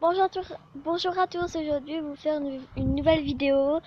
Bonjour à tous, aujourd'hui je vais vous faire une nouvelle vidéo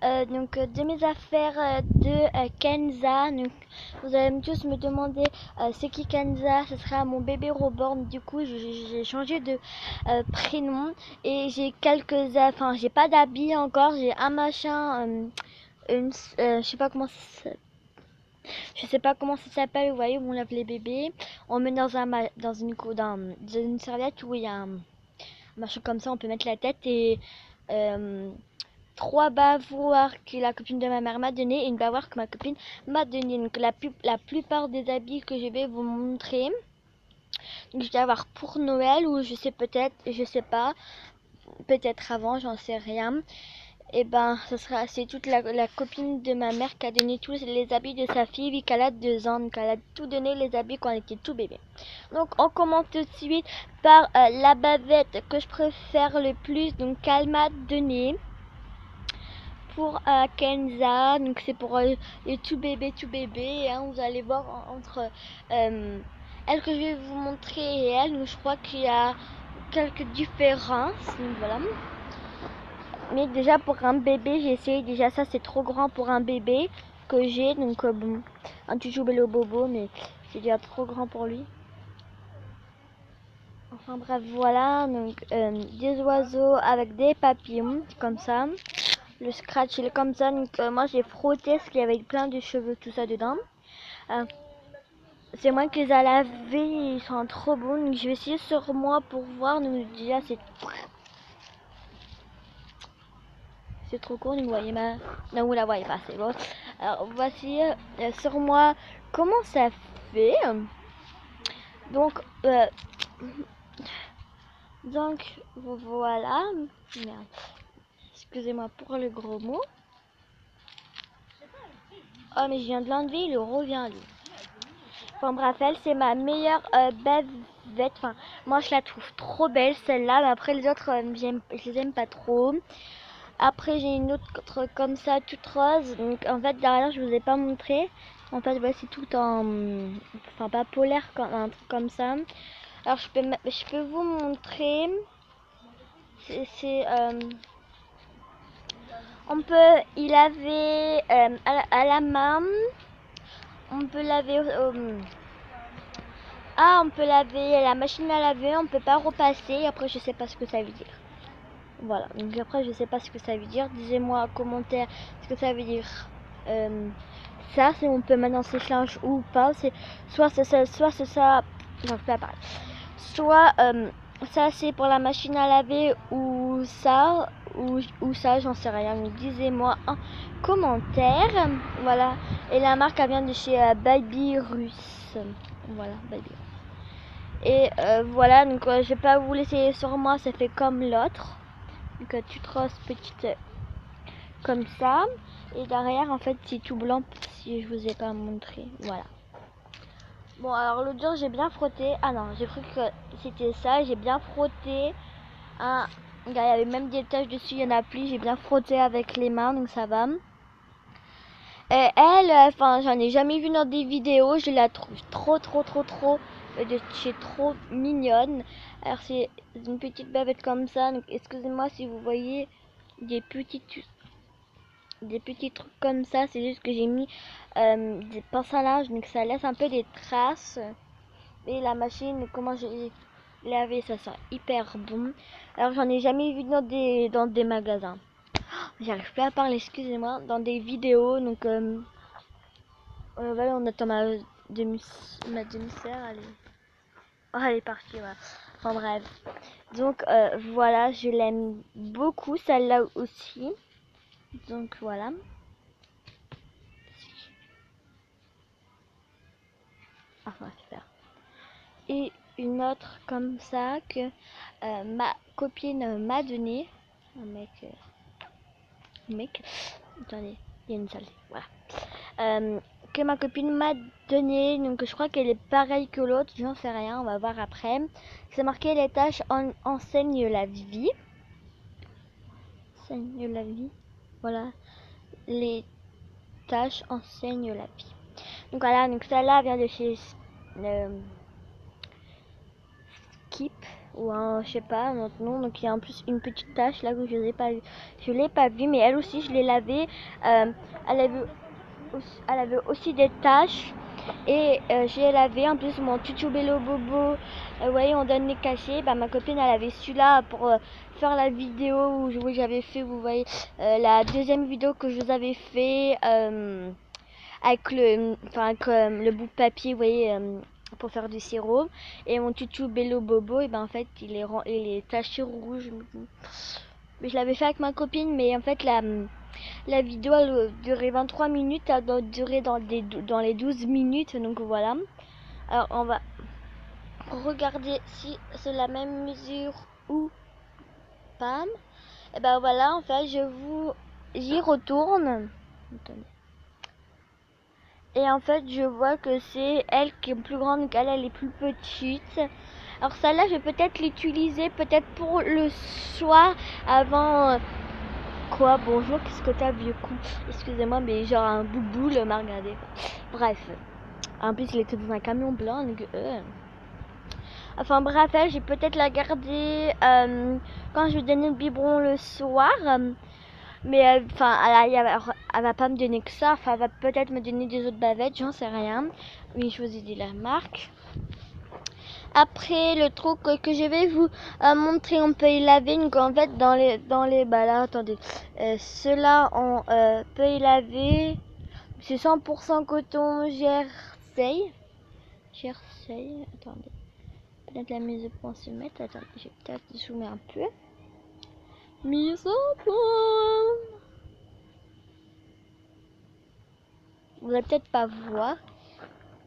de mes affaires de Kenza. Donc, vous allez tous me demander c'est qui Kenza, ce sera mon bébé Reborn. Du coup j'ai changé de prénom et j'ai j'ai pas d'habits encore, j'ai un machin, je sais pas comment ça s'appelle, vous voyez où on lave les bébés. On met dans une serviette où il y a un machin comme ça, on peut mettre la tête et euh, trois bavoirs que la copine de ma mère m'a donné et une bavoir que ma copine m'a donné. Donc la plupart des habits que je vais vous montrer, donc je vais avoir pour Noël ou je sais pas, peut-être avant, j'en sais rien. Et ben, c'est toute la copine de ma mère qui a donné tous les habits de sa fille, vu qu'elle a 2 ans, donc elle a tout donné les habits quand elle était tout bébé. Donc on commence tout de suite par la bavette que je préfère le plus, donc qu'elle m'a donné pour Kenza. Donc c'est pour les tout bébé, hein. Vous allez voir entre elle que je vais vous montrer et elle, donc je crois qu'il y a quelques différences, donc voilà. Mais déjà pour un bébé, j'ai essayé, déjà ça c'est trop grand pour un bébé que j'ai, donc bon, un petit bello bobo, mais c'est déjà trop grand pour lui. Enfin bref, voilà, donc des oiseaux avec des papillons, comme ça. Le scratch il est comme ça, donc moi j'ai frotté parce qu'il y avait plein de cheveux, tout ça dedans. C'est moi qui les ai lavés, ils sont trop bons, donc je vais essayer sur moi pour voir, donc déjà c'est trop court, donc vous voyez ma... Non, vous la voyez pas, c'est bon. Alors voici sur moi comment ça fait. Donc, euh, donc voilà. Merde. Excusez-moi pour le gros mot. Oh mais je viens de l'enlever, il revient lui. Enfin bref, elle c'est ma meilleure bavette. Enfin, moi je la trouve trop belle celle-là, mais après les autres je les aime pas trop. Après j'ai une autre comme ça toute rose. Donc en fait derrière je vous ai pas montré. En fait voici tout en, enfin pas polaire, un truc comme ça. Alors je peux vous montrer. C'est on peut y laver à la main. On peut laver on peut laver la machine à laver, on peut pas repasser. Après je sais pas ce que ça veut dire. Voilà, donc après je sais pas ce que ça veut dire. Disez-moi en commentaire ce que ça veut dire. Ça, si on peut mettre dans ses linges ou pas. C'est soit c'est ça, soit c'est ça. Non, je peux pas parler. Soit ça c'est pour la machine à laver ou ça ou ça, j'en sais rien. Donc disez-moi en commentaire. Voilà. Et la marque elle vient de chez Baby Russe. Voilà, Baby. Et voilà, donc je vais pas vous laisser sur moi, ça fait comme l'autre. Donc tu trosses petite comme ça. Et derrière en fait c'est tout blanc si je vous ai pas montré. Voilà. Bon alors l'autre jour j'ai bien frotté. Ah non, j'ai cru que c'était ça. J'ai bien frotté. Il y avait même des taches dessus, il y en a plus. J'ai bien frotté avec les mains, donc ça va. Et elle, enfin j'en ai jamais vu dans des vidéos. Je la trouve trop trop mignonne. Alors c'est une petite bavette comme ça. Donc excusez-moi si vous voyez des petits trucs comme ça. C'est juste que j'ai mis des pinces à linge, donc ça laisse un peu des traces. Et la machine, comment j'ai lavé, ça sent hyper bon. Alors j'en ai jamais vu dans des magasins. J'arrive pas à parler, excusez-moi, dans des vidéos. Donc voilà, on attend ma demi-sœur. Elle est partie, voilà. Enfin bref. Donc voilà, je l'aime beaucoup, celle-là aussi. Donc voilà. Enfin super. Et une autre comme ça que ma copine m'a donné. Mec, attendez, il y a une salle. Voilà. Que ma copine m'a donné, donc je crois qu'elle est pareille que l'autre, j'en sais rien, on va voir après. C'est marqué les tâches enseignent la vie. Enseigne la vie. Voilà. Les tâches enseignent la vie. Donc voilà, donc celle-là vient de chez Skip. ou un, je sais pas, un autre nom. Donc il y a en plus une petite tache là que je l'ai pas vue, mais elle aussi je l'ai lavée. Elle elle avait aussi des taches et je l'ai lavé. En plus mon tutu Bello Bobo, vous voyez, on donne les cachets. Bah, ma copine elle avait celui-là pour faire la vidéo où j'avais fait, vous voyez, la deuxième vidéo que je vous avais fait avec le bout de papier, vous voyez, pour faire du sirop. Et mon tutu Bello Bobo, et ben en fait il est taché rouge. Mais je l'avais fait avec ma copine, mais en fait la vidéo elle durait 23 minutes, elle doit durer dans les 12 minutes, donc voilà. Alors on va regarder si c'est la même mesure ou pas. Et ben voilà, en fait j'y retourne. Attendez. Et en fait je vois que c'est elle qui est plus grande qu'elle, elle est plus petite. Alors celle-là je vais peut-être l'utiliser peut-être pour le soir avant... Quoi? Bonjour, qu'est-ce que t'as, vieux con? Excusez-moi, mais genre un bouboule m'a regardé. Bref. En plus, il était dans un camion blanc, donc... Enfin bref, elle, j'ai peut-être la garder quand je vais donner le biberon le soir. Mais enfin, elle va pas me donner que ça. Enfin, elle va peut-être me donner des autres bavettes, j'en sais rien. Mais je vous ai dit la marque. Après, le truc que je vais vous montrer, on peut y laver. Donc en fait, bah là, attendez, ceux-là, on peut y laver. C'est 100% coton Jersey. Jersey, attendez. Peut-être la mise au point se mettre. Attendez, je vais peut-être zoomer un peu. Mise au point. Vous allez peut-être pas voir.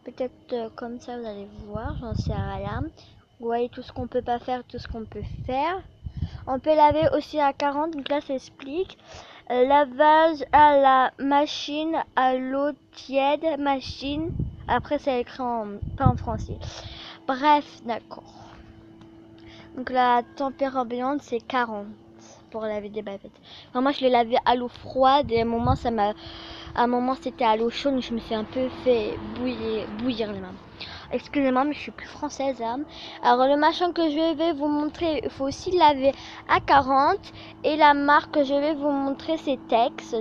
Peut-être comme ça, vous allez voir. J'en sais rien. Vous voyez tout ce qu'on peut pas faire, tout ce qu'on peut faire. On peut laver aussi à 40, donc là ça explique. Lavage à la machine, à l'eau tiède, machine. Après c'est écrit pas en français. Bref, d'accord. Donc la température ambiante c'est 40 pour laver des bavettes. Enfin, moi je l'ai lavé à l'eau froide et à un moment c'était à l'eau chaude, je me suis un peu fait bouillir les mains. Excusez-moi, mais je suis plus française. Hein. Alors, le machin que je vais vous montrer, il faut aussi le laver à 40. Et la marque que je vais vous montrer, c'est Tex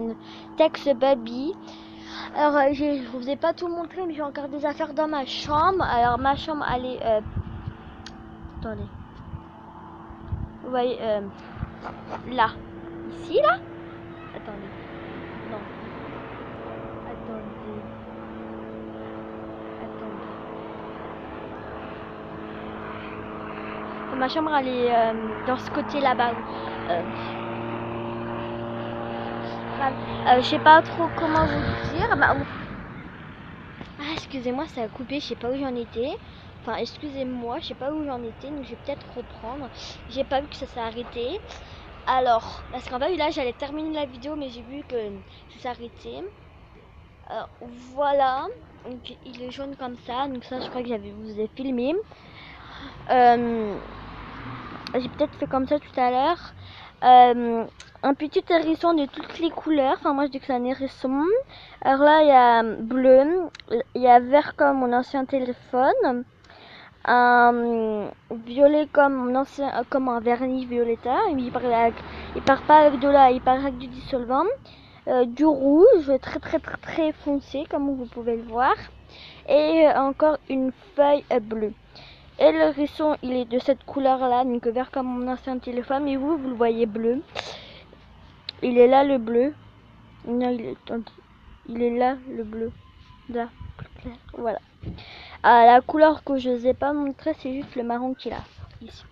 Baby. Alors, je vous ai pas tout montré, mais j'ai encore des affaires dans ma chambre. Alors, ma chambre, elle est... attendez. Vous voyez, là. Ici, là. Attendez. Non. Attendez. Ma chambre elle est dans ce côté là-bas. Je sais pas trop comment vous dire. Ah, excusez-moi, ça a coupé, je sais pas où j'en étais. Enfin, excusez-moi, je sais pas où j'en étais, donc je vais peut-être reprendre. J'ai pas vu que ça s'est arrêté. Alors, parce qu'en fait, là, j'allais terminer la vidéo, mais j'ai vu que ça s'est arrêté. Voilà, donc il est jaune comme ça, donc ça, je crois que vous ai filmé. J'ai peut-être fait comme ça tout à l'heure. Un petit hérisson de toutes les couleurs. Enfin, moi je dis que c'est un hérisson. Alors là, il y a bleu, il y a vert comme mon ancien téléphone, un violet comme mon ancien, comme un vernis violeta. Il part pas avec de là, il part avec du dissolvant. Du rouge, très foncé, comme vous pouvez le voir. Et encore une feuille bleue. Et le hérisson, il est de cette couleur-là, donc vert comme mon ancien téléphone. Et vous le voyez bleu. Il est là le bleu. Non, il est là le bleu. Là, plus clair. Voilà. La couleur que je ne vous ai pas montré, c'est juste le marron qu'il a ici.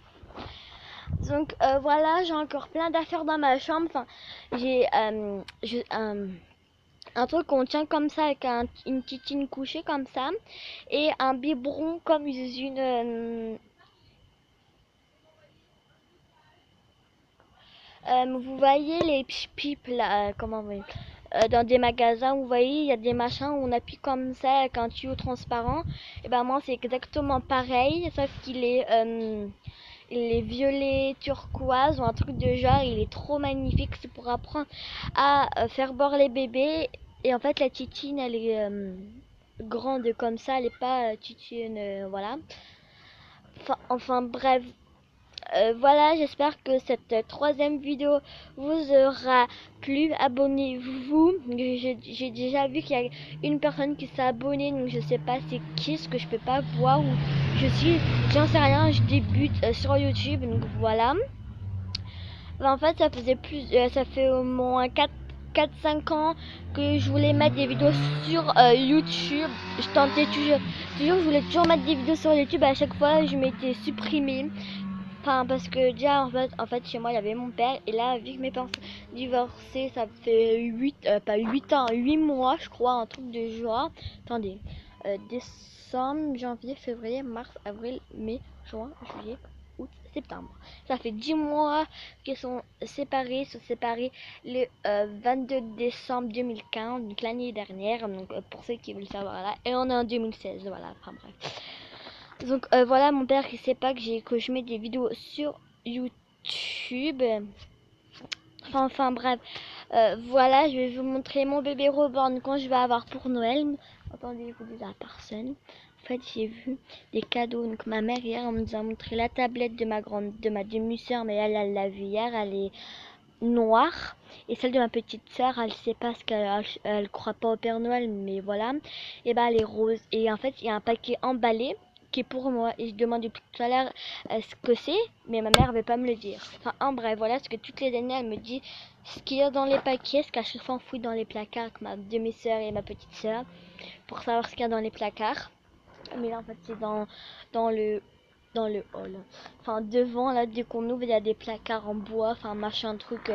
Donc voilà, j'ai encore plein d'affaires dans ma chambre. Enfin, j'ai un truc qu'on tient comme ça avec une titine couchée comme ça et un biberon comme une vous voyez les pipes là, comment vous voyez, dans des magasins, vous voyez, il y a des machins où on appuie comme ça avec un tuyau transparent. Et ben moi c'est exactement pareil, sauf il est violet turquoise ou un truc de genre. Il est trop magnifique, c'est pour apprendre à faire boire les bébés. Et en fait la titine elle est grande comme ça, elle est pas titine, voilà. Enfin bref, voilà, j'espère que cette troisième vidéo vous aura plu. Abonnez-vous. J'ai déjà vu qu'il y a une personne qui s'est abonnée, donc je sais pas c'est qui, ce que je peux pas voir ou j'en sais rien, je débute sur YouTube, donc voilà. En fait, ça fait au moins 4-5 ans que je voulais mettre des vidéos sur YouTube. Je tentais toujours, je voulais toujours mettre des vidéos sur YouTube. À chaque fois, je m'étais supprimée. Enfin, parce que déjà, en fait, chez moi, il y avait mon père. Et là, vu que mes parents sont divorcés, ça fait pas 8 ans, 8 mois, je crois, un truc de genre. Attendez, décembre, janvier, février, mars, avril, mai, juin, juillet, août, septembre. Ça fait 10 mois qu'ils sont séparés le 22 décembre 2015, donc l'année dernière. Donc, pour ceux qui veulent savoir là. Et on est en 2016, voilà, enfin bref. Donc voilà, mon père qui sait pas que je mets des vidéos sur YouTube. Enfin bref, voilà, je vais vous montrer mon bébé reborn quand je vais avoir pour Noël. Attendez, vous dites à personne. En fait, j'ai vu des cadeaux. Donc ma mère hier, elle nous a montré la tablette de ma demi-sœur, mais elle l'a vue hier, elle est noire. Et celle de ma petite sœur, elle sait pas ce elle croit pas au Père Noël, mais voilà. Et bah elle est rose. Et en fait, il y a un paquet emballé qui est pour moi. Et je demande depuis tout à l'heure ce que c'est, mais ma mère veut pas me le dire. Enfin, en bref, voilà ce que toutes les années elle me dit ce qu'il y a dans les paquets, ce qu'à chaque fois on fouille dans les placards avec ma demi-sœur et ma petite sœur pour savoir ce qu'il y a dans les placards. Mais là en fait c'est dans le hall. Enfin devant là, dès qu'on ouvre il y a des placards en bois, enfin machin truc.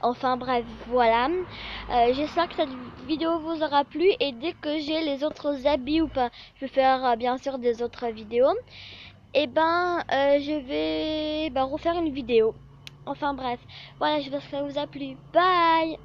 Enfin bref, voilà. J'espère que cette vidéo vous aura plu et dès que j'ai les autres habits ou pas, je vais faire bien sûr des autres vidéos. Et ben je vais refaire une vidéo. Enfin bref, voilà, j'espère que ça vous a plu. Bye!